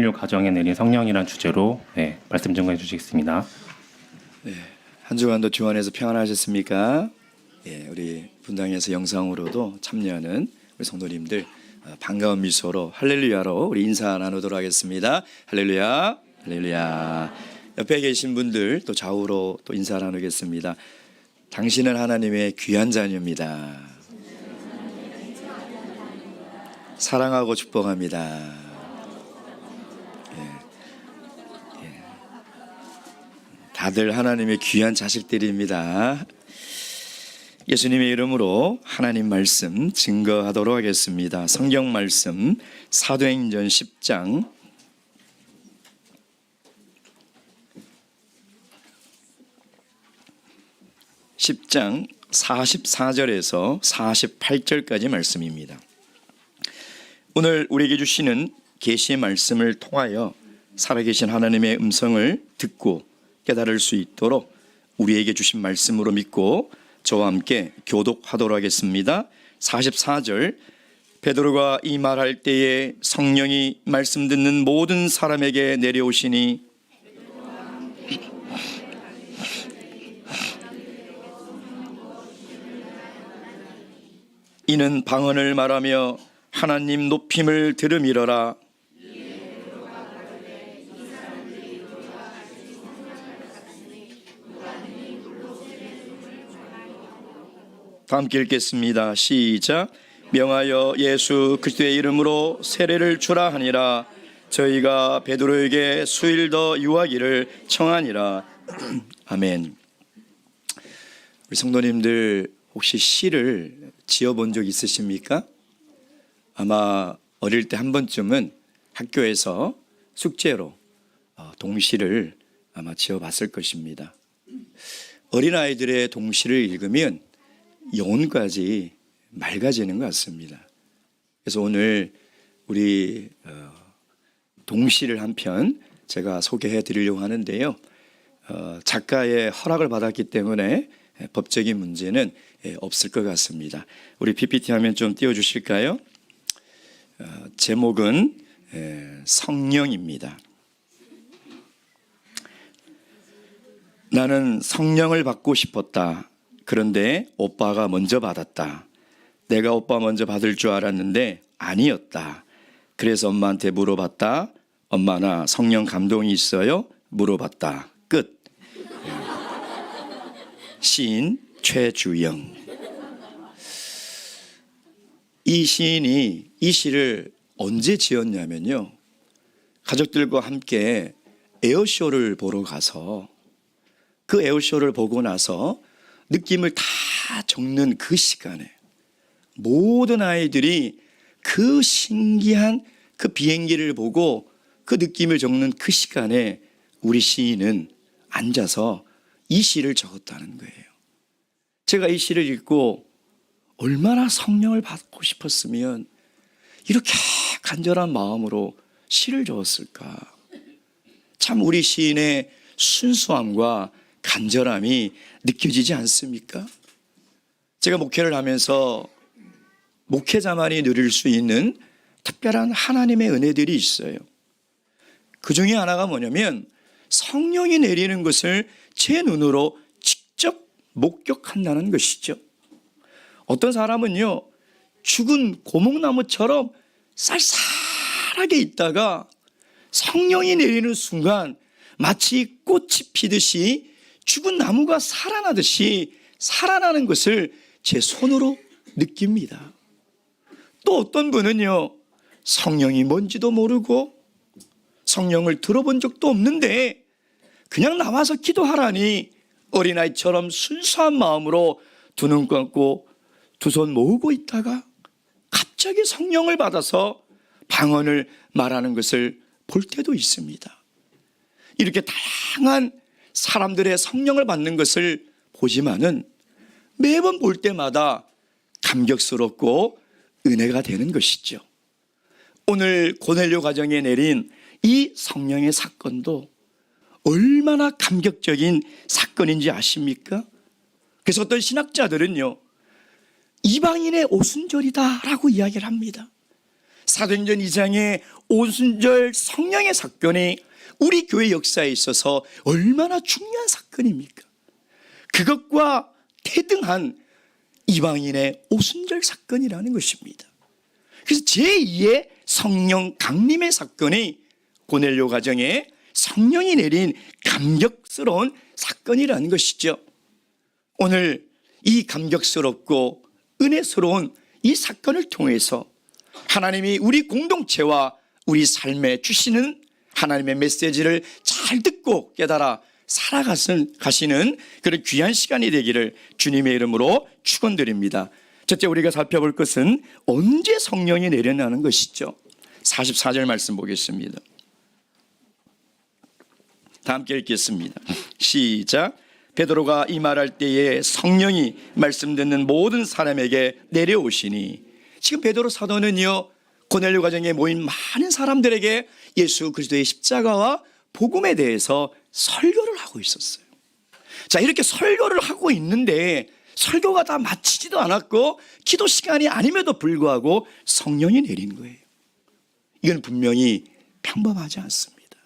고넬료 가정에 내린 성령이란 주제로 말씀 증거해 주시겠습니다. 한 주간도 주 안에서 평안하셨습니까? 우리 분당에서 영상으로도 참여하는 우리 성도님들 반가운 미소로 할렐루야로 우리 인사 나누도록 하겠습니다. 할렐루야, 할렐루야. 옆에 계신 분들 또 좌우로 또 인사 나누겠습니다. 당신은 하나님의 귀한 자녀입니다. 사랑하고 축복합니다. 다들 하나님의 귀한 자식들입니다. 예수님의 이름으로 하나님 말씀 증거하도록 하겠습니다. 성경 말씀 사도행전 10장 44절에서 48절까지 말씀입니다. 오늘 우리에게 주시는 계시의 말씀을 통하여 살아계신 하나님의 음성을 듣고 깨달을 수 있도록 우리에게 주신 말씀으로 믿고 저와 함께 교독하도록 하겠습니다. 44절, 베드로가 이 말할 때에 성령이 말씀 듣는 모든 사람에게 내려오시니 이는 방언을 말하며 하나님 높임을 들음이러라. 다 함께 읽겠습니다. 시작. 명하여 예수 그리스도의 이름으로 세례를 주라 하니라. 저희가 베드로에게 수일 더 유하기를 청하니라. 아멘. 우리 성도님들 혹시 시를 지어본 적 있으십니까? 아마 어릴 때 한 번쯤은 학교에서 숙제로 동시를 아마 지어봤을 것입니다. 어린아이들의 동시를 읽으면 영혼까지 맑아지는 것 같습니다. 그래서 오늘 우리 동시를 한 편 제가 소개해 드리려고 하는데요. 작가의 허락을 받았기 때문에 법적인 문제는 없을 것 같습니다. 우리 PPT 화면 좀 띄워주실까요? 제목은 성령입니다. 나는 성령을 받고 싶었다. 그런데 오빠가 먼저 받았다. 내가 오빠 먼저 받을 줄 알았는데 아니었다. 그래서 엄마한테 물어봤다. 엄마 나 성령 감동이 있어요? 물어봤다. 끝. 시인 최주영. 이 시인이 이 시를 언제 지었냐면요, 가족들과 함께 에어쇼를 보러 가서 그 에어쇼를 보고 나서 느낌을 다 적는 그 시간에 모든 아이들이 그 신기한 그 비행기를 보고 그 느낌을 적는 그 시간에 우리 시인은 앉아서 이 시를 적었다는 거예요. 제가 이 시를 읽고 얼마나 성령을 받고 싶었으면 이렇게 간절한 마음으로 시를 적었을까. 참 우리 시인의 순수함과 간절함이 느껴지지 않습니까? 제가 목회를 하면서 목회자만이 누릴 수 있는 특별한 하나님의 은혜들이 있어요. 그 중에 하나가 뭐냐면 성령이 내리는 것을 제 눈으로 직접 목격한다는 것이죠. 어떤 사람은요, 죽은 고목나무처럼 쌀쌀하게 있다가 성령이 내리는 순간 마치 꽃이 피듯이 죽은 나무가 살아나듯이 살아나는 것을 제 손으로 느낍니다. 또 어떤 분은요, 성령이 뭔지도 모르고 성령을 들어본 적도 없는데 그냥 나와서 기도하라니 어린아이처럼 순수한 마음으로 두 눈 감고 두 손 모으고 있다가 갑자기 성령을 받아서 방언을 말하는 것을 볼 때도 있습니다. 이렇게 다양한 사람들의 성령을 받는 것을 보지만은 매번 볼 때마다 감격스럽고 은혜가 되는 것이죠. 오늘 고넬료 가정에 내린 이 성령의 사건도 얼마나 감격적인 사건인지 아십니까? 그래서 어떤 신학자들은요, 이방인의 오순절이다라고 이야기를 합니다. 사도행전 2장의 오순절 성령의 사건이 우리 교회 역사에 있어서 얼마나 중요한 사건입니까? 그것과 대등한 이방인의 오순절 사건이라는 것입니다. 그래서 제2의 성령 강림의 사건이 고넬료 가정에 성령이 내린 감격스러운 사건이라는 것이죠. 오늘 이 감격스럽고 은혜스러운 이 사건을 통해서 하나님이 우리 공동체와 우리 삶에 주시는 하나님의 메시지를 잘 듣고 깨달아 살아가시는 그런 귀한 시간이 되기를 주님의 이름으로 축원드립니다. 첫째, 우리가 살펴볼 것은 언제 성령이 내려나는 것이죠. 44절 말씀 보겠습니다. 다 함께 읽겠습니다. 시작. 베드로가 이 말할 때에 성령이 말씀 듣는 모든 사람에게 내려오시니, 지금 베드로 사도는요, 고넬료 가정에 모인 많은 사람들에게 예수 그리스도의 십자가와 복음에 대해서 설교를 하고 있었어요. 자, 이렇게 설교를 하고 있는데 설교가 다 마치지도 않았고 기도 시간이 아님에도 불구하고 성령이 내린 거예요. 이건 분명히 평범하지 않습니다.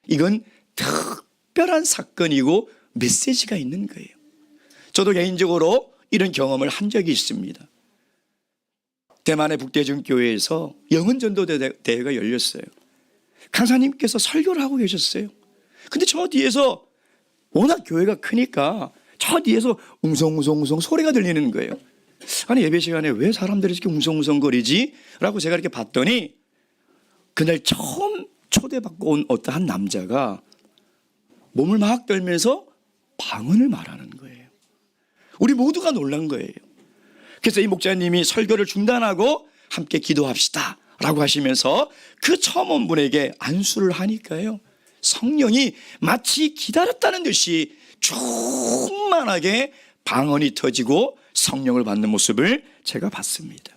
이건 특별한 사건이고 메시지가 있는 거예요. 저도 개인적으로 이런 경험을 한 적이 있습니다. 대만의 북대중교회에서 영혼전도대회가 열렸어요. 강사님께서 설교를 하고 계셨어요. 근데 저 뒤에서 워낙 교회가 크니까 저 뒤에서 웅성웅성 소리가 들리는 거예요. 아니, 예배 시간에 왜 사람들이 이렇게 웅성웅성거리지? 라고 제가 이렇게 봤더니 그날 처음 초대받고 온 어떠한 남자가 몸을 막 떨면서 방언을 말하는 거예요. 우리 모두가 놀란 거예요. 그래서 이 목사님이 설교를 중단하고 함께 기도합시다 라고 하시면서 그 처음 온 분에게 안수를 하니까요, 성령이 마치 기다렸다는 듯이 충만하게 방언이 터지고 성령을 받는 모습을 제가 봤습니다.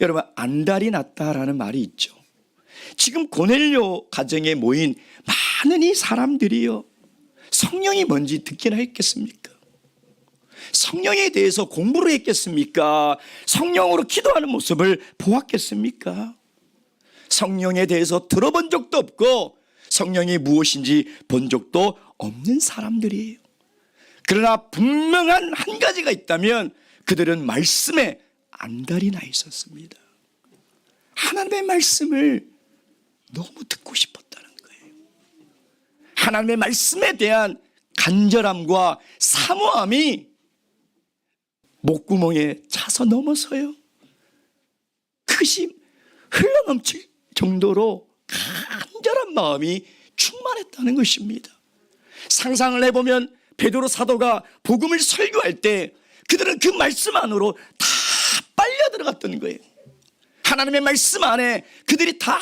여러분, 안달이 났다라는 말이 있죠. 지금 고넬료 가정에 모인 많은 이 사람들이요, 성령이 뭔지 듣기나 했겠습니까? 성령에 대해서 공부를 했겠습니까? 성령으로 기도하는 모습을 보았겠습니까? 성령에 대해서 들어본 적도 없고 성령이 무엇인지 본 적도 없는 사람들이에요. 그러나 분명한 한 가지가 있다면 그들은 말씀에 안달이 나 있었습니다. 하나님의 말씀을 너무 듣고 싶었다는 거예요. 하나님의 말씀에 대한 간절함과 사모함이 목구멍에 차서 넘어서요, 그것이 흘러넘칠 정도로 간절한 마음이 충만했다는 것입니다. 상상을 해보면 베드로 사도가 복음을 설교할 때 그들은 그 말씀 안으로 다 빨려 들어갔던 거예요. 하나님의 말씀 안에 그들이 다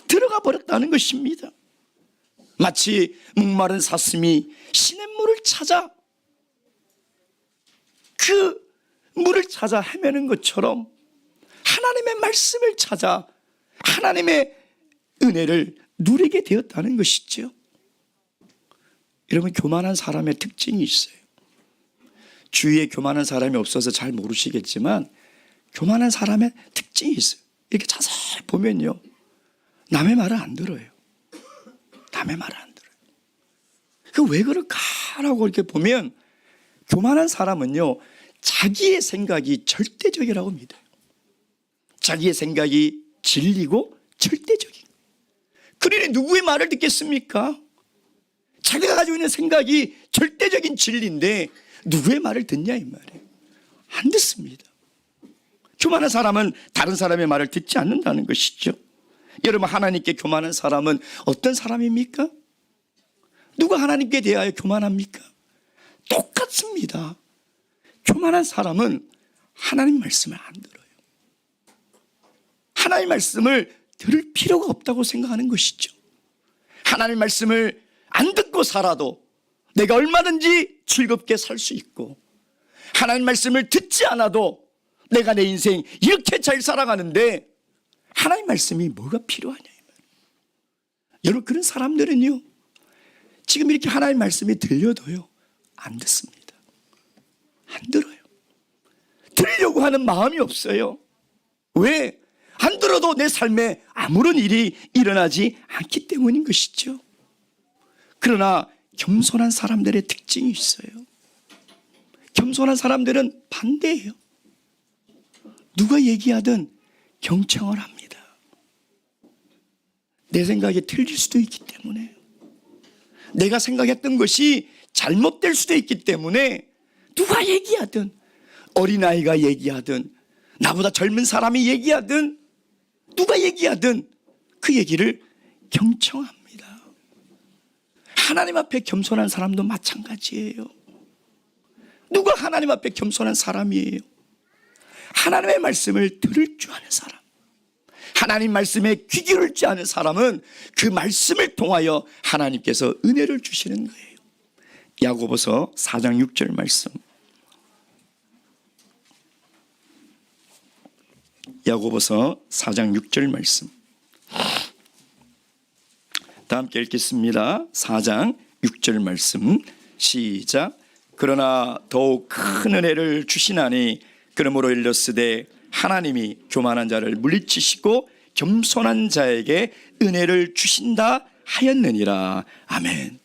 들어가 버렸다는 것입니다. 마치 목마른 사슴이 시냇물을 찾아 그 물을 찾아 헤매는 것처럼 하나님의 말씀을 찾아 하나님의 은혜를 누리게 되었다는 것이죠. 여러분, 교만한 사람의 특징이 있어요. 주위에 교만한 사람이 없어서 잘 모르시겠지만 교만한 사람의 특징이 있어요. 이렇게 자세히 보면요, 남의 말을 안 들어요. 남의 말을 안 들어요. 그 왜 그럴까라고 이렇게 보면 교만한 사람은요, 자기의 생각이 절대적이라고 믿어요. 자기의 생각이 진리고 절대적인. 그러니 누구의 말을 듣겠습니까? 자기가 가지고 있는 생각이 절대적인 진리인데 누구의 말을 듣냐 이 말이에요. 안 듣습니다. 교만한 사람은 다른 사람의 말을 듣지 않는다는 것이죠. 여러분, 하나님께 교만한 사람은 어떤 사람입니까? 누가 하나님께 대하여 교만합니까? 똑같습니다. 교만한 사람은 하나님 말씀을 안 들어요. 하나님 말씀을 들을 필요가 없다고 생각하는 것이죠. 하나님 말씀을 안 듣고 살아도 내가 얼마든지 즐겁게 살 수 있고, 하나님 말씀을 듣지 않아도 내가 내 인생 이렇게 잘 살아가는데 하나님 말씀이 뭐가 필요하냐 이 말이에요. 여러분, 그런 사람들은요, 지금 이렇게 하나님 말씀이 들려도요 안 듣습니다. 안 들어요. 들으려고 하는 마음이 없어요. 왜? 안 들어도 내 삶에 아무런 일이 일어나지 않기 때문인 것이죠. 그러나 겸손한 사람들의 특징이 있어요. 겸손한 사람들은 반대예요. 누가 얘기하든 경청을 합니다. 내 생각이 틀릴 수도 있기 때문에, 내가 생각했던 것이 잘못될 수도 있기 때문에 누가 얘기하든, 어린아이가 얘기하든 나보다 젊은 사람이 얘기하든 누가 얘기하든 그 얘기를 경청합니다. 하나님 앞에 겸손한 사람도 마찬가지예요. 누가 하나님 앞에 겸손한 사람이에요? 하나님의 말씀을 들을 줄 아는 사람, 하나님 말씀에 귀 기울일 줄 아는 사람은 그 말씀을 통하여 하나님께서 은혜를 주시는 거예요. 야고보서 4장 6절 말씀, 야고보서 4장 6절 말씀, 다 함께 읽겠습니다. 4장 6절 말씀 시작. 그러나 더욱 큰 은혜를 주시나니 그러므로 일렀으되 하나님이 교만한 자를 물리치시고 겸손한 자에게 은혜를 주신다 하였느니라. 아멘.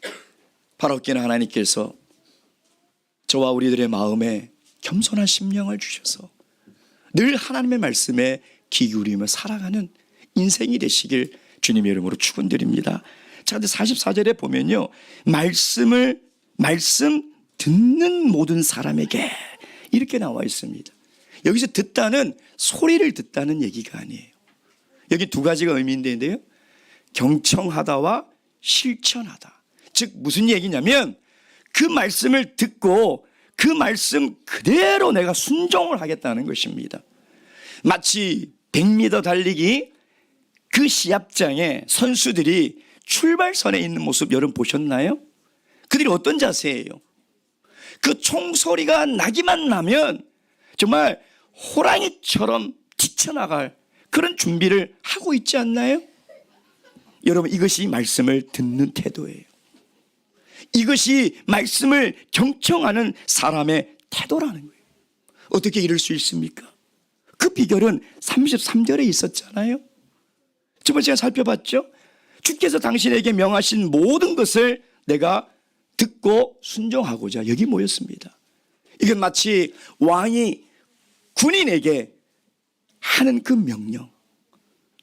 바라옵기는 하나님께서 저와 우리들의 마음에 겸손한 심령을 주셔서 늘 하나님의 말씀에 귀 기울이며 살아가는 인생이 되시길 주님의 이름으로 축원드립니다. 자, 근데 44절에 보면요, 말씀 듣는 모든 사람에게 이렇게 나와 있습니다. 여기서 듣다는 소리를 듣다는 얘기가 아니에요. 여기 두 가지가 의미인데요, 경청하다와 실천하다. 즉 무슨 얘기냐면 그 말씀을 듣고 그 말씀 그대로 내가 순종을 하겠다는 것입니다. 마치 100m 달리기 그 시합장에 선수들이 출발선에 있는 모습 여러분 보셨나요? 그들이 어떤 자세예요? 그 총소리가 나기만 나면 정말 호랑이처럼 뛰쳐나갈 그런 준비를 하고 있지 않나요? 여러분, 이것이 말씀을 듣는 태도예요. 이것이 말씀을 경청하는 사람의 태도라는 거예요. 어떻게 이럴 수 있습니까? 그 비결은 33절에 있었잖아요. 저번 시간 살펴봤죠? 주께서 당신에게 명하신 모든 것을 내가 듣고 순종하고자 여기 모였습니다. 이건 마치 왕이 군인에게 하는 그 명령,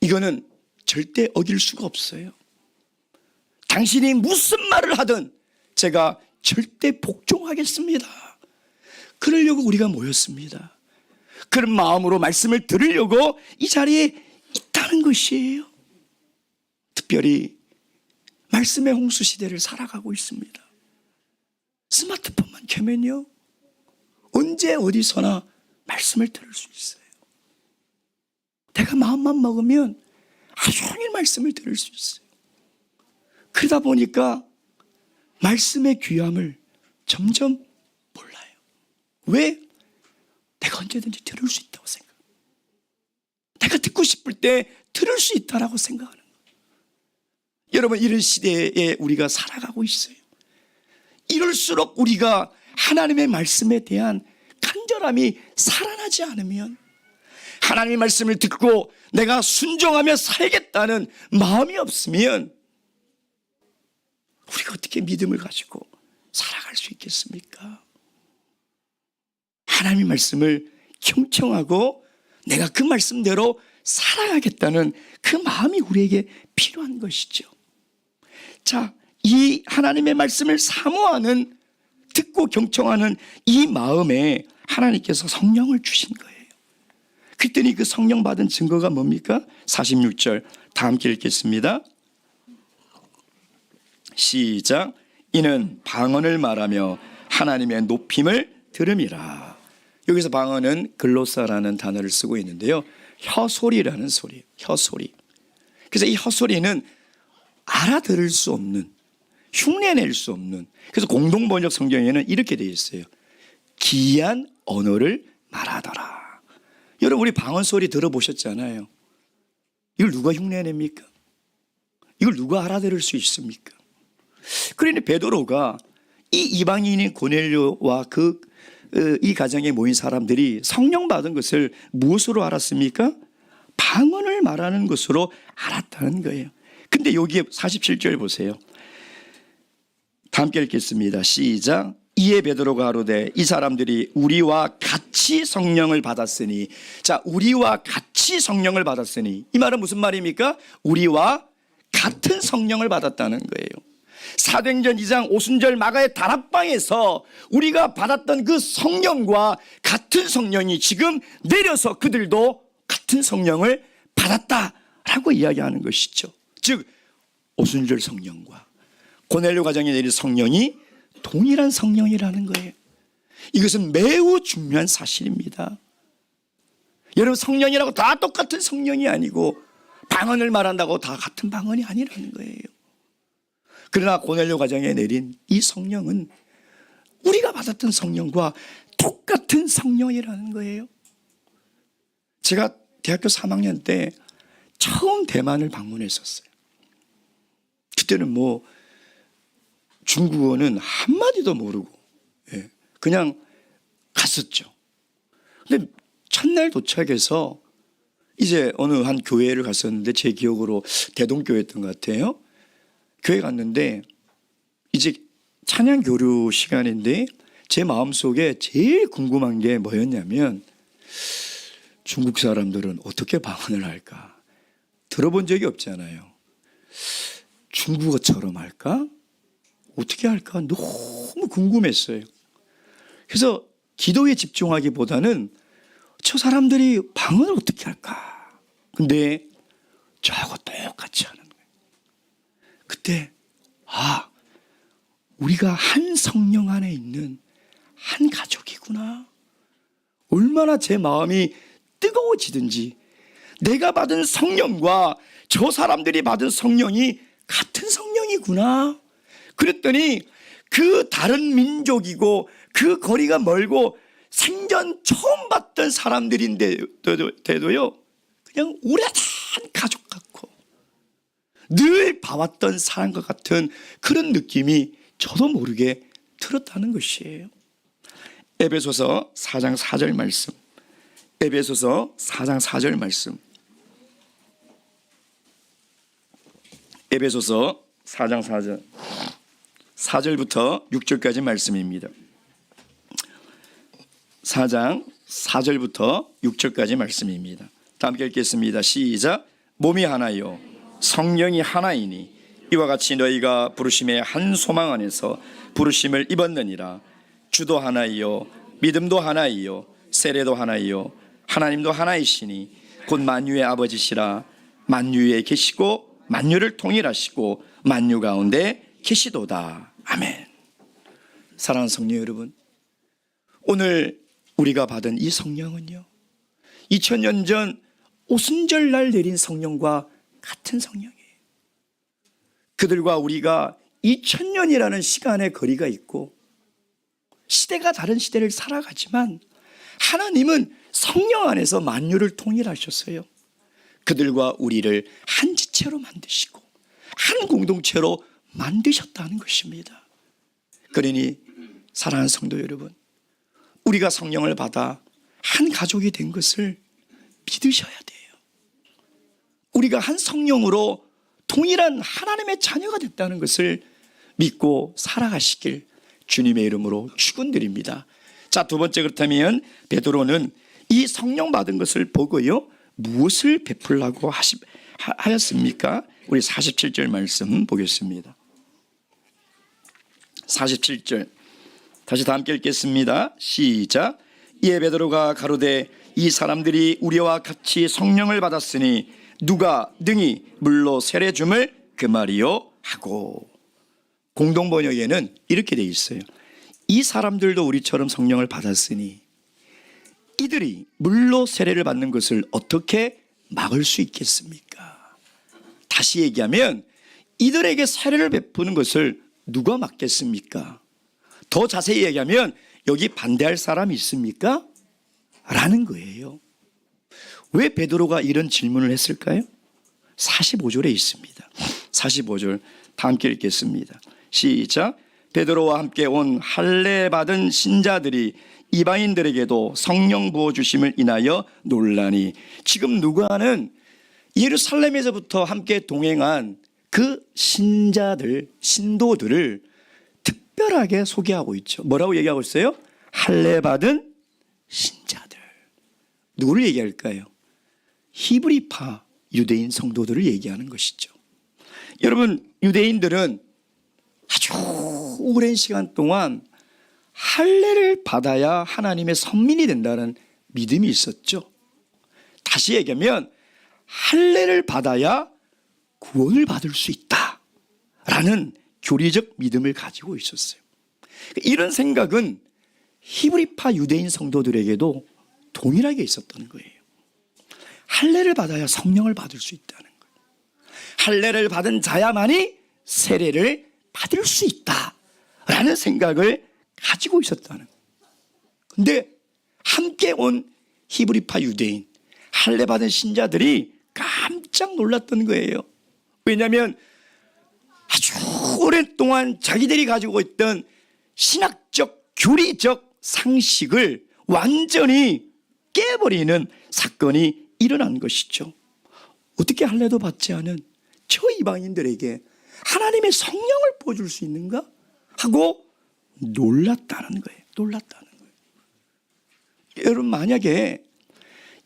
이거는 절대 어길 수가 없어요. 당신이 무슨 말을 하든 제가 절대 복종하겠습니다. 그러려고 우리가 모였습니다. 그런 마음으로 말씀을 들으려고 이 자리에 있다는 것이에요. 특별히 말씀의 홍수 시대를 살아가고 있습니다. 스마트폰만 켜면요, 언제 어디서나 말씀을 들을 수 있어요. 내가 마음만 먹으면 하루 종일 말씀을 들을 수 있어요. 그러다 보니까 말씀의 귀함을 점점 몰라요. 왜? 내가 언제든지 들을 수 있다고 생각해요. 내가 듣고 싶을 때 들을 수 있다라고 생각하는 거예요. 여러분, 이런 시대에 우리가 살아가고 있어요. 이럴수록 우리가 하나님의 말씀에 대한 간절함이 살아나지 않으면, 하나님의 말씀을 듣고 내가 순종하며 살겠다는 마음이 없으면 우리가 어떻게 믿음을 가지고 살아갈 수 있겠습니까? 하나님의 말씀을 경청하고 내가 그 말씀대로 살아가겠다는 그 마음이 우리에게 필요한 것이죠. 자, 이 하나님의 말씀을 사모하는, 듣고 경청하는 이 마음에 하나님께서 성령을 주신 거예요. 그랬더니 그 성령 받은 증거가 뭡니까? 46절 다 함께 읽겠습니다. 시작. 이는 방언을 말하며 하나님의 높임을 들음이라. 여기서 방언은 글로사라는 단어를 쓰고 있는데요, 혀소리라는 소리예요. 혀소리. 그래서 이 혀소리는 알아들을 수 없는, 흉내낼 수 없는, 그래서 공동번역 성경에는 이렇게 되어 있어요. 기이한 언어를 말하더라. 여러분, 우리 방언 소리 들어보셨잖아요. 이걸 누가 흉내냅니까? 이걸 누가 알아들을 수 있습니까? 그러니 베드로가 이 이방인인 고넬료와 이 가정에 모인 사람들이 성령 받은 것을 무엇으로 알았습니까? 방언을 말하는 것으로 알았다는 거예요. 근데 여기에 47절 보세요. 다 함께 읽겠습니다. 시작. 이에 베드로가 가로되 이 사람들이 우리와 같이 성령을 받았으니. 자, 우리와 같이 성령을 받았으니, 이 말은 무슨 말입니까? 우리와 같은 성령을 받았다는 거예요. 사도행전 2장 오순절 마가의 다락방에서 우리가 받았던 그 성령과 같은 성령이 지금 내려서 그들도 같은 성령을 받았다라고 이야기하는 것이죠. 즉 오순절 성령과 고넬료 가정에 내린 성령이 동일한 성령이라는 거예요. 이것은 매우 중요한 사실입니다. 여러분, 성령이라고 다 똑같은 성령이 아니고 방언을 말한다고 다 같은 방언이 아니라는 거예요. 그러나 고넬료 가정에 내린 이 성령은 우리가 받았던 성령과 똑같은 성령이라는 거예요. 제가 대학교 3학년 때 처음 대만을 방문했었어요. 그때는 뭐 중국어는 한마디도 모르고 그냥 갔었죠. 근데 첫날 도착해서 이제 어느 한 교회를 갔었는데, 제 기억으로 대동교회였던 것 같아요. 교회 갔는데 이제 찬양 교류 시간인데 제 마음속에 제일 궁금한 게 뭐였냐면, 중국 사람들은 어떻게 방언을 할까? 들어본 적이 없잖아요. 중국어처럼 할까? 어떻게 할까? 너무 궁금했어요. 그래서 기도에 집중하기보다는 저 사람들이 방언을 어떻게 할까? 근데 저하고 똑같이 하는 거예요. 그때 우리가 한 성령 안에 있는 한 가족이구나. 얼마나 제 마음이 뜨거워지든지, 내가 받은 성령과 저 사람들이 받은 성령이 같은 성령이구나. 그랬더니 그 다른 민족이고 그 거리가 멀고 생전 처음 봤던 사람들인데도요, 그냥 오래된 가족 같고 늘 봐왔던 사람과 같은 그런 느낌이 저도 모르게 들었다는 것이에요. 에베소서 4장 4절 말씀. 에베소서 4장 4절 말씀. 에베소서 4장 4절. 4절부터 6절까지 말씀입니다. 4장 4절부터 6절까지 말씀입니다. 다 함께 읽겠습니다. 시작. 몸이 하나요 성령이 하나이니 이와 같이 너희가 부르심의 한 소망 안에서 부르심을 입었느니라. 주도 하나이요 믿음도 하나이요 세례도 하나이요 하나님도 하나이시니 곧 만유의 아버지시라. 만유에 계시고 만유를 통일하시고 만유 가운데 계시도다. 아멘. 사랑하는 성령 여러분, 오늘 우리가 받은 이 성령은요, 2000년 전 오순절날 내린 성령과 같은 성령이에요. 그들과 우리가 2000년이라는 시간의 거리가 있고 시대가 다른 시대를 살아가지만 하나님은 성령 안에서 만유를 통일하셨어요. 그들과 우리를 한 지체로 만드시고 한 공동체로 만드셨다는 것입니다. 그러니 사랑하는 성도 여러분, 우리가 성령을 받아 한 가족이 된 것을 믿으셔야 돼요. 우리가 한 성령으로 동일한 하나님의 자녀가 됐다는 것을 믿고 살아가시길 주님의 이름으로 축원드립니다. 자, 두 번째, 그렇다면 베드로는 이 성령 받은 것을 보고요, 무엇을 베풀라고 하였습니까? 우리 47절 말씀 보겠습니다. 47절 다시 다 함께 읽겠습니다. 시작. 이에 베드로가 가로되 이 사람들이 우리와 같이 성령을 받았으니 누가 능히 물로 세례 줌을 그 말이요 하고. 공동 번역에는 이렇게 돼 있어요. 이 사람들도 우리처럼 성령을 받았으니 이들이 물로 세례를 받는 것을 어떻게 막을 수 있겠습니까? 다시 얘기하면 이들에게 세례를 베푸는 것을 누가 막겠습니까? 더 자세히 얘기하면 여기 반대할 사람이 있습니까? 라는 거예요. 왜 베드로가 이런 질문을 했을까요? 45절에 있습니다. 45절 다 함께 읽겠습니다. 시작. 베드로와 함께 온 할례 받은 신자들이 이방인들에게도 성령 부어주심을 인하여 놀라니. 지금 누가는 예루살렘에서부터 함께 동행한 그 신자들, 신도들을 특별하게 소개하고 있죠. 뭐라고 얘기하고 있어요? 할례 받은 신자들. 누구를 얘기할까요? 히브리파 유대인 성도들을 얘기하는 것이죠. 여러분, 유대인들은 아주 오랜 시간 동안 할례를 받아야 하나님의 선민이 된다는 믿음이 있었죠. 다시 얘기하면 할례를 받아야 구원을 받을 수 있다라는 교리적 믿음을 가지고 있었어요. 이런 생각은 히브리파 유대인 성도들에게도 동일하게 있었던 거예요. 할례를 받아야 성령을 받을 수 있다는 거예요. 할례를 받은 자야만이 세례를 받을 수 있다라는 생각을 가지고 있었다는 거예요. 근데 함께 온 히브리파 유대인, 할례 받은 신자들이 깜짝 놀랐던 거예요. 왜냐하면 아주 오랫동안 자기들이 가지고 있던 신학적, 교리적 상식을 완전히 깨버리는 사건이 일어난 것이죠. 어떻게 할례도 받지 않은 저 이방인들에게 하나님의 성령을 보여줄 수 있는가? 하고 놀랐다는 거예요. 놀랐다는 거예요. 여러분, 만약에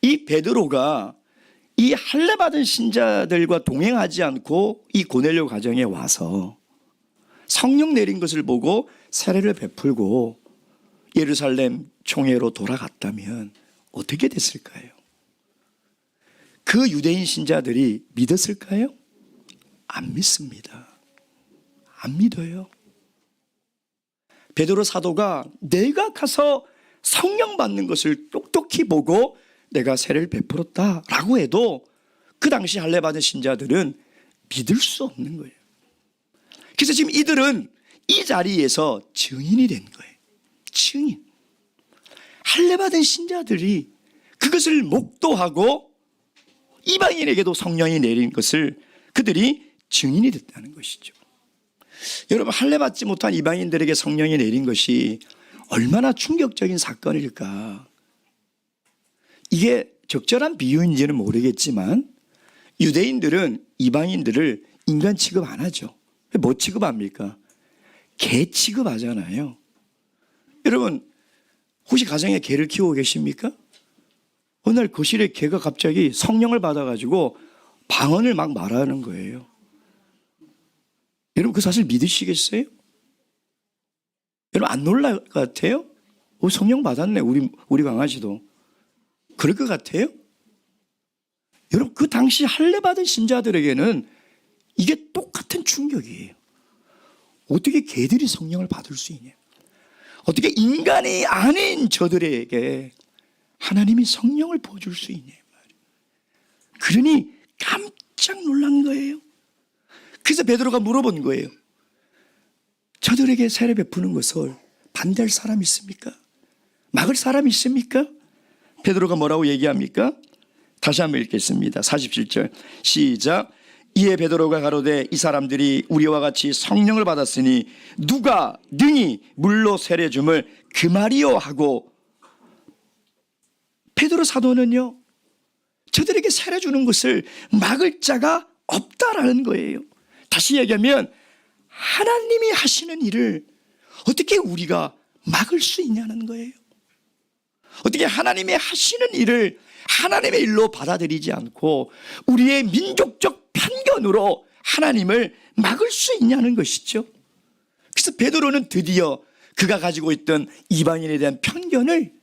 이 베드로가 이 할례 받은 신자들과 동행하지 않고 이 고넬료 가정에 와서 성령 내린 것을 보고 세례를 베풀고 예루살렘 총회로 돌아갔다면 어떻게 됐을까요? 그 유대인 신자들이 믿었을까요? 안 믿습니다. 안 믿어요. 베드로 사도가 내가 가서 성령 받는 것을 똑똑히 보고 내가 세례를 베풀었다라고 해도 그 당시 할례 받은 신자들은 믿을 수 없는 거예요. 그래서 지금 이들은 이 자리에서 증인이 된 거예요. 증인. 할례 받은 신자들이 그것을 목도하고 이방인에게도 성령이 내린 것을 그들이 증인이 됐다는 것이죠. 여러분, 할례 받지 못한 이방인들에게 성령이 내린 것이 얼마나 충격적인 사건일까. 이게 적절한 비유인지는 모르겠지만 유대인들은 이방인들을 인간 취급 안 하죠. 뭐 취급합니까? 개 취급하잖아요. 여러분, 혹시 가정에 개를 키우고 계십니까? 어느 날 거실에 개가 갑자기 성령을 받아가지고 방언을 막 말하는 거예요. 여러분, 그 사실 믿으시겠어요? 여러분, 안 놀랄 것 같아요? 성령 받았네, 우리 강아지도. 그럴 것 같아요? 여러분, 그 당시 할례 받은 신자들에게는 이게 똑같은 충격이에요. 어떻게 개들이 성령을 받을 수 있냐? 어떻게 인간이 아닌 저들에게 하나님이 성령을 보여줄 수 있냐? 그러니 깜짝 놀란 거예요. 그래서 베드로가 물어본 거예요. 저들에게 세례 베푸는 것을 반대할 사람 있습니까? 막을 사람 있습니까? 베드로가 뭐라고 얘기합니까? 다시 한번 읽겠습니다. 47절 시작. 이에 베드로가 가로되 이 사람들이 우리와 같이 성령을 받았으니 누가 능히 물로 세례 줌을 그 말이요 하고, 베드로 사도는요, 저들에게 세례 주는 것을 막을 자가 없다라는 거예요. 다시 얘기하면 하나님이 하시는 일을 어떻게 우리가 막을 수 있냐는 거예요. 어떻게 하나님이 하시는 일을 하나님의 일로 받아들이지 않고 우리의 민족적 편견으로 하나님을 막을 수 있냐는 것이죠. 그래서 베드로는 드디어 그가 가지고 있던 이방인에 대한 편견을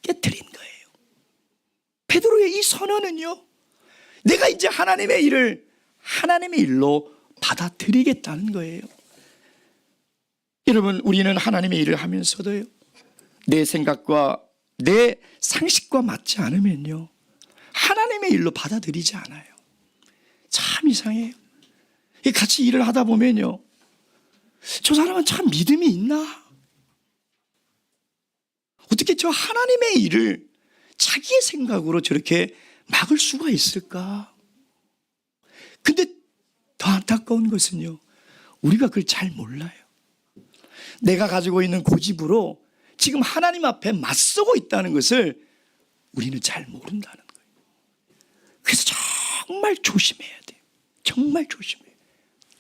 깨트린 거예요. 베드로의 이 선언은요, 내가 이제 하나님의 일을 하나님의 일로 받아들이겠다는 거예요. 여러분, 우리는 하나님의 일을 하면서도요, 내 생각과 내 상식과 맞지 않으면요, 하나님의 일로 받아들이지 않아요. 참 이상해요. 같이 일을 하다 보면요, 저 사람은 참 믿음이 있나? 어떻게 저 하나님의 일을 자기의 생각으로 저렇게 막을 수가 있을까? 근데 더 안타까운 것은요, 우리가 그걸 잘 몰라요. 내가 가지고 있는 고집으로 지금 하나님 앞에 맞서고 있다는 것을 우리는 잘 모른다는 거예요. 그래서 정말 조심해야 돼요. 정말 조심해요.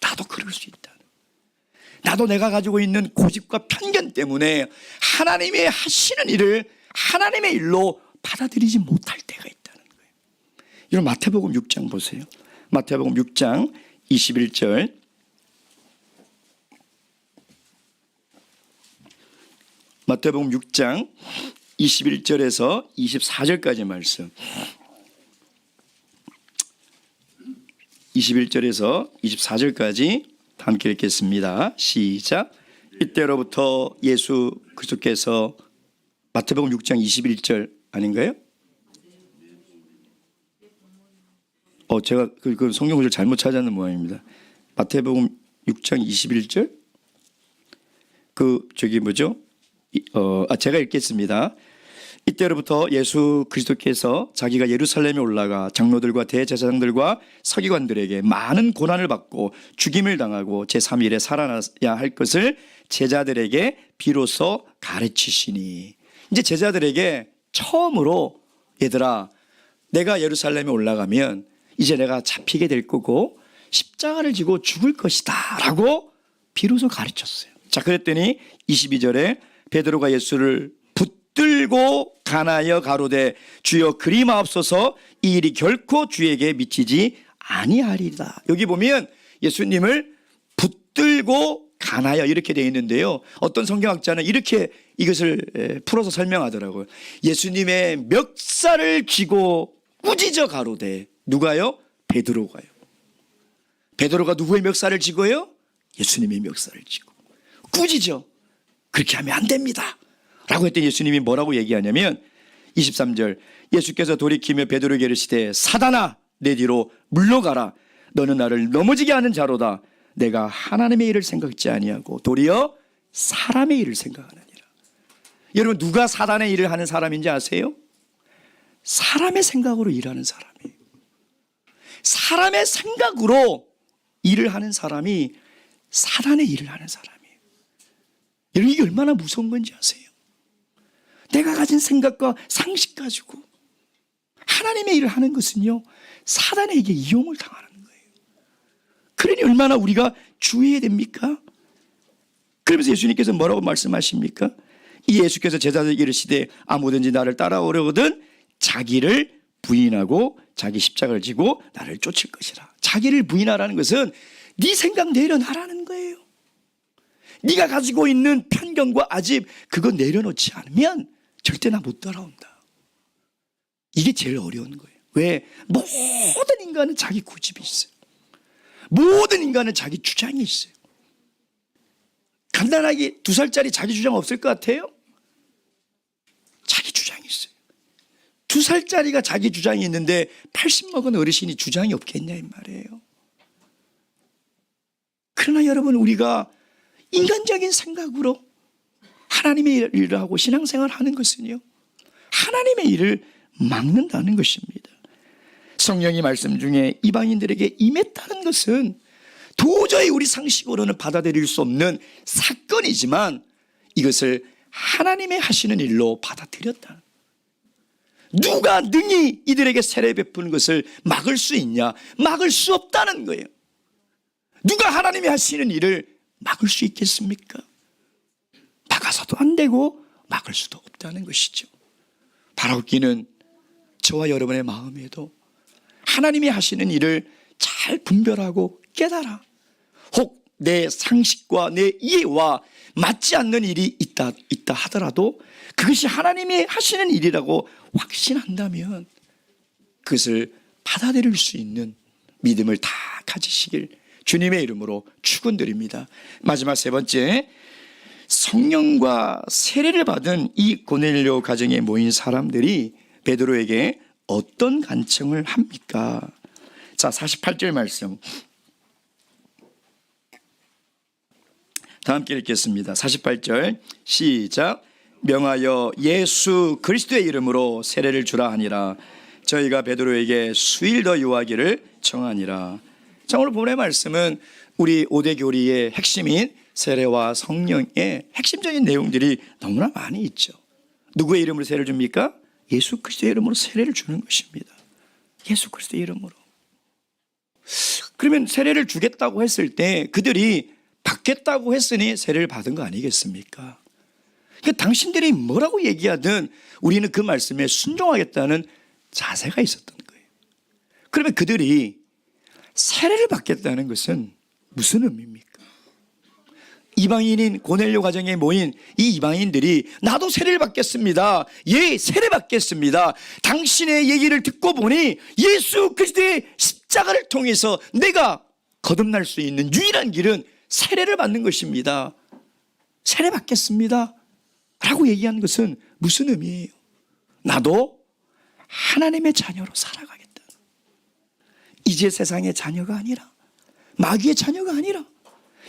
나도 그럴 수 있다. 나도 내가 가지고 있는 고집과 편견 때문에 하나님이 하시는 일을 하나님의 일로 받아들이지 못할 때가 있다는 거예요. 여러분 마태복음 6장 보세요. 마태복음 6장 21절. 마태복음 6장 21절에서 24절까지 말씀. 21절에서 24절까지 함께 읽겠습니다. 시작. 이때로부터 예수 그리스도께서 마태복음 6장 21절 아닌가요? 제가 그 성경 구절 잘못 찾았는 모양입니다. 마태복음 6장 21절 제가 읽겠습니다. 이때로부터 예수 그리스도께서 자기가 예루살렘에 올라가 장로들과 대제사장들과 서기관들에게 많은 고난을 받고 죽임을 당하고 제3일에 살아나야 할 것을 제자들에게 비로소 가르치시니. 이제 제자들에게 처음으로 얘들아 내가 예루살렘에 올라가면 이제 내가 잡히게 될 거고 십자가를 지고 죽을 것이다 라고 비로소 가르쳤어요. 자, 그랬더니 22절에 베드로가 예수를 붙들고 가나여 가로되 주여 그리 마옵소서 이 일이 결코 주에게 미치지 아니하리라. 여기 보면 예수님을 붙들고 가나여 이렇게 되어 있는데요. 어떤 성경학자는 이렇게 이것을 풀어서 설명하더라고요. 예수님의 멱살을 쥐고 꾸짖어 가로되. 누가요? 베드로가요. 베드로가 누구의 멱살을 쥐고요? 예수님의 멱살을 쥐고 꾸짖어. 그렇게 하면 안 됩니다 라고 했더니 예수님이 뭐라고 얘기하냐면 23절 예수께서 돌이키며 베드로에게 이르시되 사단아 내 뒤로 물러가라. 너는 나를 넘어지게 하는 자로다. 내가 하나님의 일을 생각지 아니하고 도리어 사람의 일을 생각하느니라. 여러분 누가 사단의 일을 하는 사람인지 아세요? 사람의 생각으로 일하는 사람이에요. 사람의 생각으로 일을 하는 사람이 사단의 일을 하는 사람이에요. 여러분 이게 얼마나 무서운 건지 아세요? 내가 가진 생각과 상식 가지고 하나님의 일을 하는 것은요 사단에게 이용을 당하는 거예요. 그러니 얼마나 우리가 주의해야 됩니까? 그러면서 예수님께서 뭐라고 말씀하십니까? 이 예수께서 제자들에게 이르시되 아무든지 나를 따라오려거든 자기를 부인하고 자기 십자가를 지고 나를 쫓을 것이라. 자기를 부인하라는 것은 네 생각 내려놔라는 거예요. 네가 가지고 있는 편견과 아집 그거 내려놓지 않으면 절대 나 못 따라온다. 이게 제일 어려운 거예요. 왜? 모든 인간은 자기 고집이 있어요. 모든 인간은 자기 주장이 있어요. 간단하게 2살짜리 자기 주장 없을 것 같아요? 자기 주장이 있어요. 2살짜리가 자기 주장이 있는데 80 먹은 어르신이 주장이 없겠냐 이 말이에요. 그러나 여러분 우리가 인간적인 생각으로 하나님의 일을 하고 신앙생활을 하는 것은요 하나님의 일을 막는다는 것입니다. 성령이 말씀 중에 이방인들에게 임했다는 것은 도저히 우리 상식으로는 받아들일 수 없는 사건이지만 이것을 하나님의 하시는 일로 받아들였다. 누가 능히 이들에게 세례 베푸는 것을 막을 수 있냐? 막을 수 없다는 거예요. 누가 하나님이 하시는 일을 막을 수 있겠습니까? 막아서도 안 되고 막을 수도 없다는 것이죠. 바라옵기는 저와 여러분의 마음에도 하나님이 하시는 일을 잘 분별하고 깨달아 혹 내 상식과 내 이해와 맞지 않는 일이 있다 하더라도 그것이 하나님이 하시는 일이라고 확신한다면 그것을 받아들일 수 있는 믿음을 다 가지시길 주님의 이름으로 축원드립니다. 마지막 세 번째, 성령과 세례를 받은 이 고넬료 가정에 모인 사람들이 베드로에게 어떤 간청을 합니까? 자, 48절 말씀 다 함께 읽겠습니다. 48절 시작. 명하여 예수 그리스도의 이름으로 세례를 주라 하니라. 저희가 베드로에게 수일 더 요하기를 청하니라. 자, 오늘 본의 말씀은 우리 5대 교리의 핵심인 세례와 성령의 핵심적인 내용들이 너무나 많이 있죠. 누구의 이름으로 세례를 줍니까? 예수 그리스도의 이름으로 세례를 주는 것입니다. 예수 그리스도의 이름으로. 그러면 세례를 주겠다고 했을 때 그들이 받겠다고 했으니 세례를 받은 거 아니겠습니까? 그러니까 당신들이 뭐라고 얘기하든 우리는 그 말씀에 순종하겠다는 자세가 있었던 거예요. 그러면 그들이 세례를 받겠다는 것은 무슨 의미입니까? 이방인인 고넬료 가정에 모인 이 이방인들이 나도 세례를 받겠습니다. 예, 세례 받겠습니다. 당신의 얘기를 듣고 보니 예수 그리스도의 십자가를 통해서 내가 거듭날 수 있는 유일한 길은 세례를 받는 것입니다. 세례 받겠습니다 라고 얘기하는 것은 무슨 의미예요? 나도 하나님의 자녀로 살아가겠다. 이제 세상의 자녀가 아니라, 마귀의 자녀가 아니라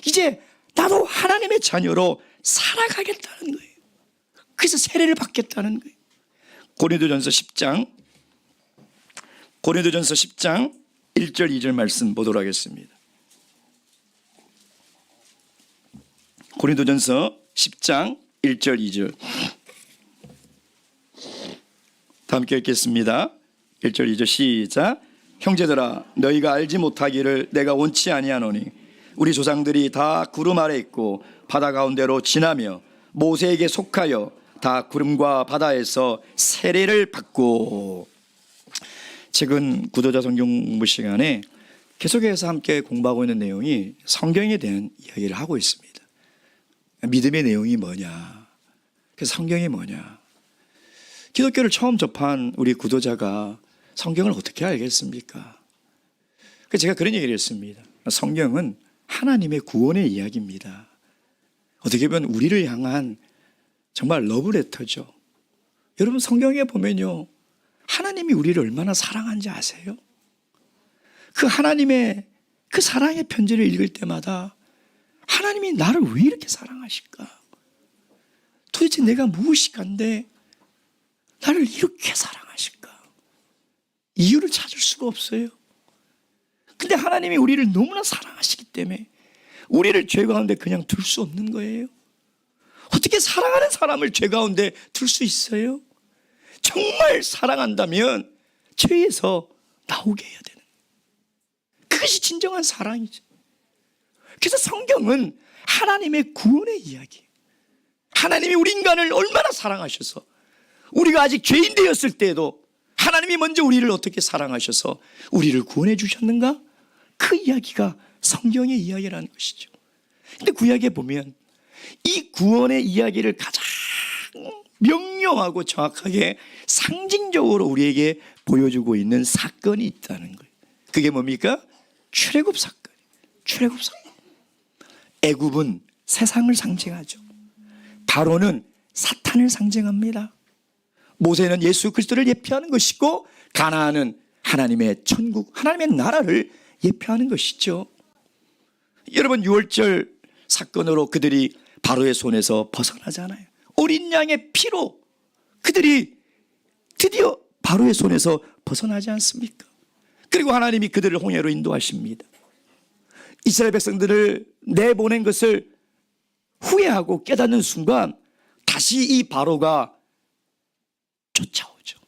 이제 나도 하나님의 자녀로 살아가겠다는 거예요. 그래서 세례를 받겠다는 거예요. 고린도전서 10장 1절 2절 말씀 보도록 하겠습니다. 고린도전서 10장 1절 2절 다 함께 읽겠습니다. 1절 2절 시작. 형제들아, 너희가 알지 못하기를 내가 원치 아니하노니 우리 조상들이 다 구름 아래 있고 바다 가운데로 지나며 모세에게 속하여 다 구름과 바다에서 세례를 받고. 최근 구도자 성경 공부 시간에 계속해서 함께 공부하고 있는 내용이 성경에 대한 이야기를 하고 있습니다. 믿음의 내용이 뭐냐, 그래서 성경이 뭐냐. 기독교를 처음 접한 우리 구도자가 성경을 어떻게 알겠습니까? 그래서 제가 그런 얘기를 했습니다. 성경은 하나님의 구원의 이야기입니다. 어떻게 보면 우리를 향한 정말 러브레터죠. 여러분, 성경에 보면요, 하나님이 우리를 얼마나 사랑한지 아세요? 그 하나님의 그 사랑의 편지를 읽을 때마다 하나님이 나를 왜 이렇게 사랑하실까? 도대체 내가 무엇이간데 나를 이렇게 사랑하실까? 이유를 찾을 수가 없어요. 근데 하나님이 우리를 너무나 사랑하시기 때문에 우리를 죄 가운데 그냥 둘 수 없는 거예요. 어떻게 사랑하는 사람을 죄 가운데 둘 수 있어요? 정말 사랑한다면 죄에서 나오게 해야 되는 거예요. 그것이 진정한 사랑이죠. 그래서 성경은 하나님의 구원의 이야기, 하나님이 우리 인간을 얼마나 사랑하셔서 우리가 아직 죄인 되었을 때에도 하나님이 먼저 우리를 어떻게 사랑하셔서 우리를 구원해 주셨는가? 그 이야기가 성경의 이야기라는 것이죠. 근데 구약에 보면 이 구원의 이야기를 가장 명료하고 정확하게 상징적으로 우리에게 보여주고 있는 사건이 있다는 거예요. 그게 뭡니까? 출애굽 사건. 출애굽 사건. 애굽은 세상을 상징하죠. 바로는 사탄을 상징합니다. 모세는 예수 그리스도를 예표하는 것이고 가나안은 하나님의 천국, 하나님의 나라를 예표하는 것이죠. 여러분, 유월절 사건으로 그들이 바로의 손에서 벗어나잖아요. 어린 양의 피로 그들이 드디어 바로의 손에서 벗어나지 않습니까? 그리고 하나님이 그들을 홍해로 인도하십니다. 이스라엘 백성들을 내보낸 것을 후회하고 깨닫는 순간 다시 이 바로가 쫓아오죠.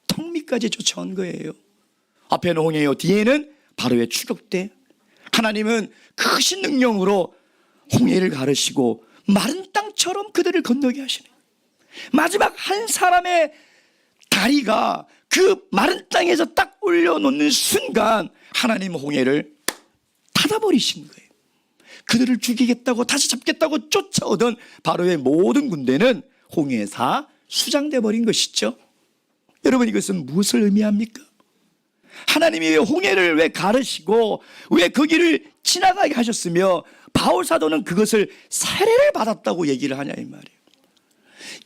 턱 밑까지 쫓아온 거예요. 앞에는 홍해요, 뒤에는 바로의 추격대. 하나님은 크신 능력으로 홍해를 가르시고 마른 땅처럼 그들을 건너게 하시는 거예요. 마지막 한 사람의 다리가 그 마른 땅에서 딱 올려놓는 순간 하나님 홍해를 닫아버리신 거예요. 그들을 죽이겠다고 다시 잡겠다고 쫓아오던 바로의 모든 군대는 홍해에 다 수장돼 버린 것이죠. 여러분, 이것은 무엇을 의미합니까? 하나님이 왜 홍해를 왜 가르시고 왜 거기를 지나가게 하셨으며 바울 사도는 그것을 세례를 받았다고 얘기를 하냐 이 말이에요.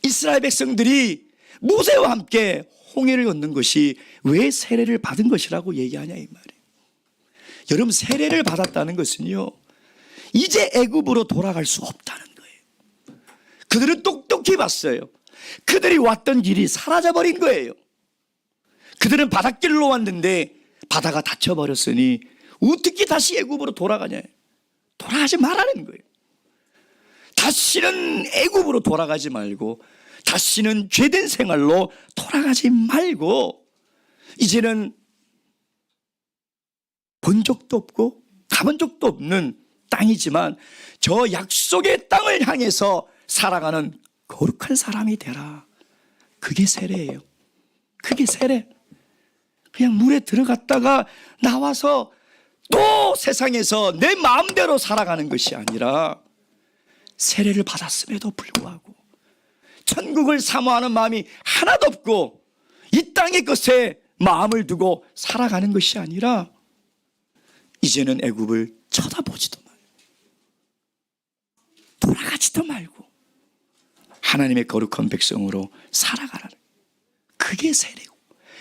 이스라엘 백성들이 모세와 함께 홍해를 걷는 것이 왜 세례를 받은 것이라고 얘기하냐 이 말이에요. 여러분, 세례를 받았다는 것은요, 이제 애굽으로 돌아갈 수 없다는 거예요. 그들은 똑똑히 봤어요. 그들이 왔던 길이 사라져버린 거예요. 그들은 바닷길로 왔는데 바다가 닫혀버렸으니 어떻게 다시 애굽으로 돌아가냐. 돌아가지 말라는 거예요. 다시는 애굽으로 돌아가지 말고 다시는 죄된 생활로 돌아가지 말고 이제는 본 적도 없고 가본 적도 없는 땅이지만 저 약속의 땅을 향해서 살아가는 거룩한 사람이 되라. 그게 세례예요. 그게 세례. 그냥 물에 들어갔다가 나와서 또 세상에서 내 마음대로 살아가는 것이 아니라 세례를 받았음에도 불구하고 천국을 사모하는 마음이 하나도 없고 이 땅의 것에 마음을 두고 살아가는 것이 아니라 이제는 애굽을 쳐다보지도 말고 돌아가지도 말고 하나님의 거룩한 백성으로 살아가라는, 그게 세례고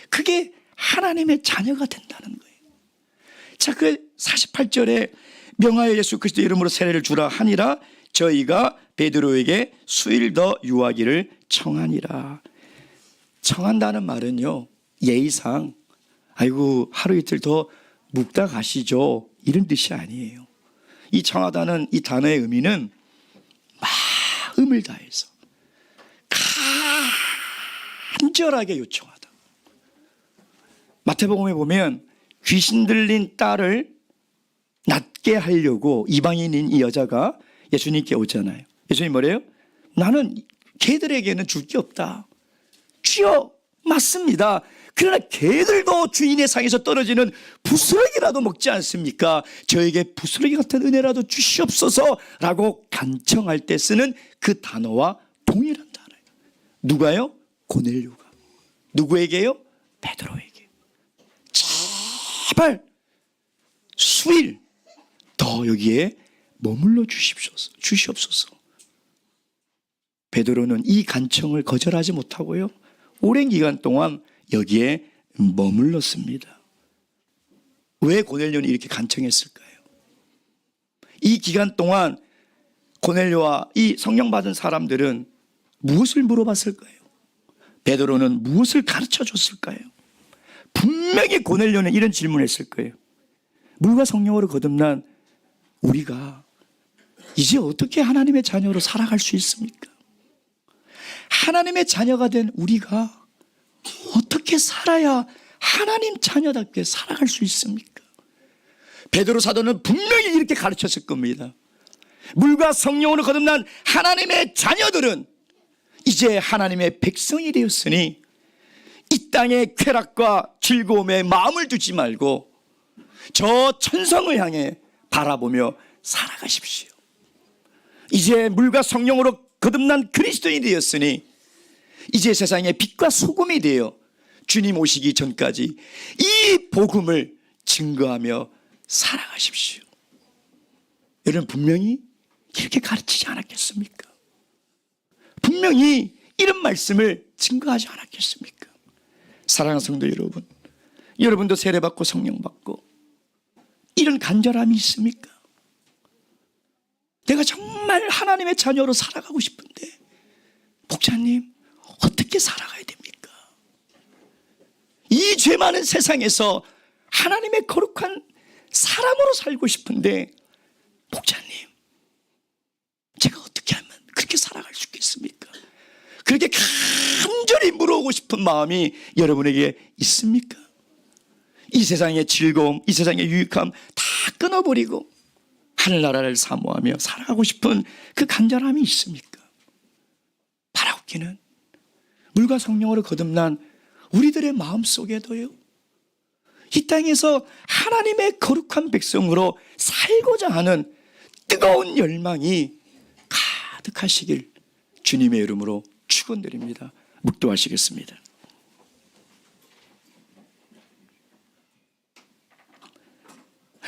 그게 하나님의 자녀가 된다는 거예요. 자, 그 48절에 명하여 예수 그리스도 이름으로 세례를 주라 하니라 저희가 베드로에게 수일 더 유하기를 청하니라. 청한다는 말은요, 예의상 아이고 하루 이틀 더 묵다 가시죠 이런 뜻이 아니에요. 이 청하다는 이 단어의 의미는 마음을 다해서 간절하게 요청하다. 마태복음에 보면 귀신 들린 딸을 낫게 하려고 이방인인 이 여자가 예수님께 오잖아요. 예수님 뭐래요? 나는 개들에게는 줄 게 없다. 주여, 맞습니다. 그러나 개들도 주인의 상에서 떨어지는 부스러기라도 먹지 않습니까? 저에게 부스러기 같은 은혜라도 주시옵소서 라고 간청할 때 쓰는 그 단어와 동일한 단어예요. 누가요? 고넬료가. 누구에게요? 베드로에게. 제발 수일 더 여기에 머물러 주시옵소서. 베드로는 이 간청을 거절하지 못하고요, 오랜 기간 동안 여기에 머물렀습니다. 왜 고넬료는 이렇게 간청했을까요? 이 기간 동안 고넬료와 이 성령 받은 사람들은 무엇을 물어봤을까요? 베드로는 무엇을 가르쳐 줬을까요? 분명히 고넬료는 이런 질문을 했을 거예요. 물과 성령으로 거듭난 우리가 이제 어떻게 하나님의 자녀로 살아갈 수 있습니까? 하나님의 자녀가 된 우리가 어떻게 살아야 하나님 자녀답게 살아갈 수 있습니까? 베드로 사도는 분명히 이렇게 가르쳤을 겁니다. 물과 성령으로 거듭난 하나님의 자녀들은 이제 하나님의 백성이 되었으니 이 땅의 쾌락과 즐거움에 마음을 두지 말고 저 천성을 향해 바라보며 살아가십시오. 이제 물과 성령으로 거듭난 그리스도인이 되었으니 이제 세상의 빛과 소금이 되어 주님 오시기 전까지 이 복음을 증거하며 살아가십시오. 여러분, 분명히 이렇게 가르치지 않았겠습니까? 분명히 이런 말씀을 증거하지 않았겠습니까? 사랑하는 성도 여러분, 여러분도 세례받고 성령받고 이런 간절함이 있습니까? 내가 정말 하나님의 자녀로 살아가고 싶은데 목사님 어떻게 살아가야 됩니까? 이 죄 많은 세상에서 하나님의 거룩한 사람으로 살고 싶은데 목사님 제가 어떻게 하면 그렇게 살아갈 수 있겠습니까? 그렇게 간절히 물어보고 싶은 마음이 여러분에게 있습니까? 이 세상의 즐거움, 이 세상의 유익함 다 끊어버리고 하늘나라를 사모하며 살아가고 싶은 그 간절함이 있습니까? 바라옵기는 물과 성령으로 거듭난 우리들의 마음속에도요, 이 땅에서 하나님의 거룩한 백성으로 살고자 하는 뜨거운 열망이 가득하시길 주님의 이름으로 축원드립니다. 묵도하시겠습니다.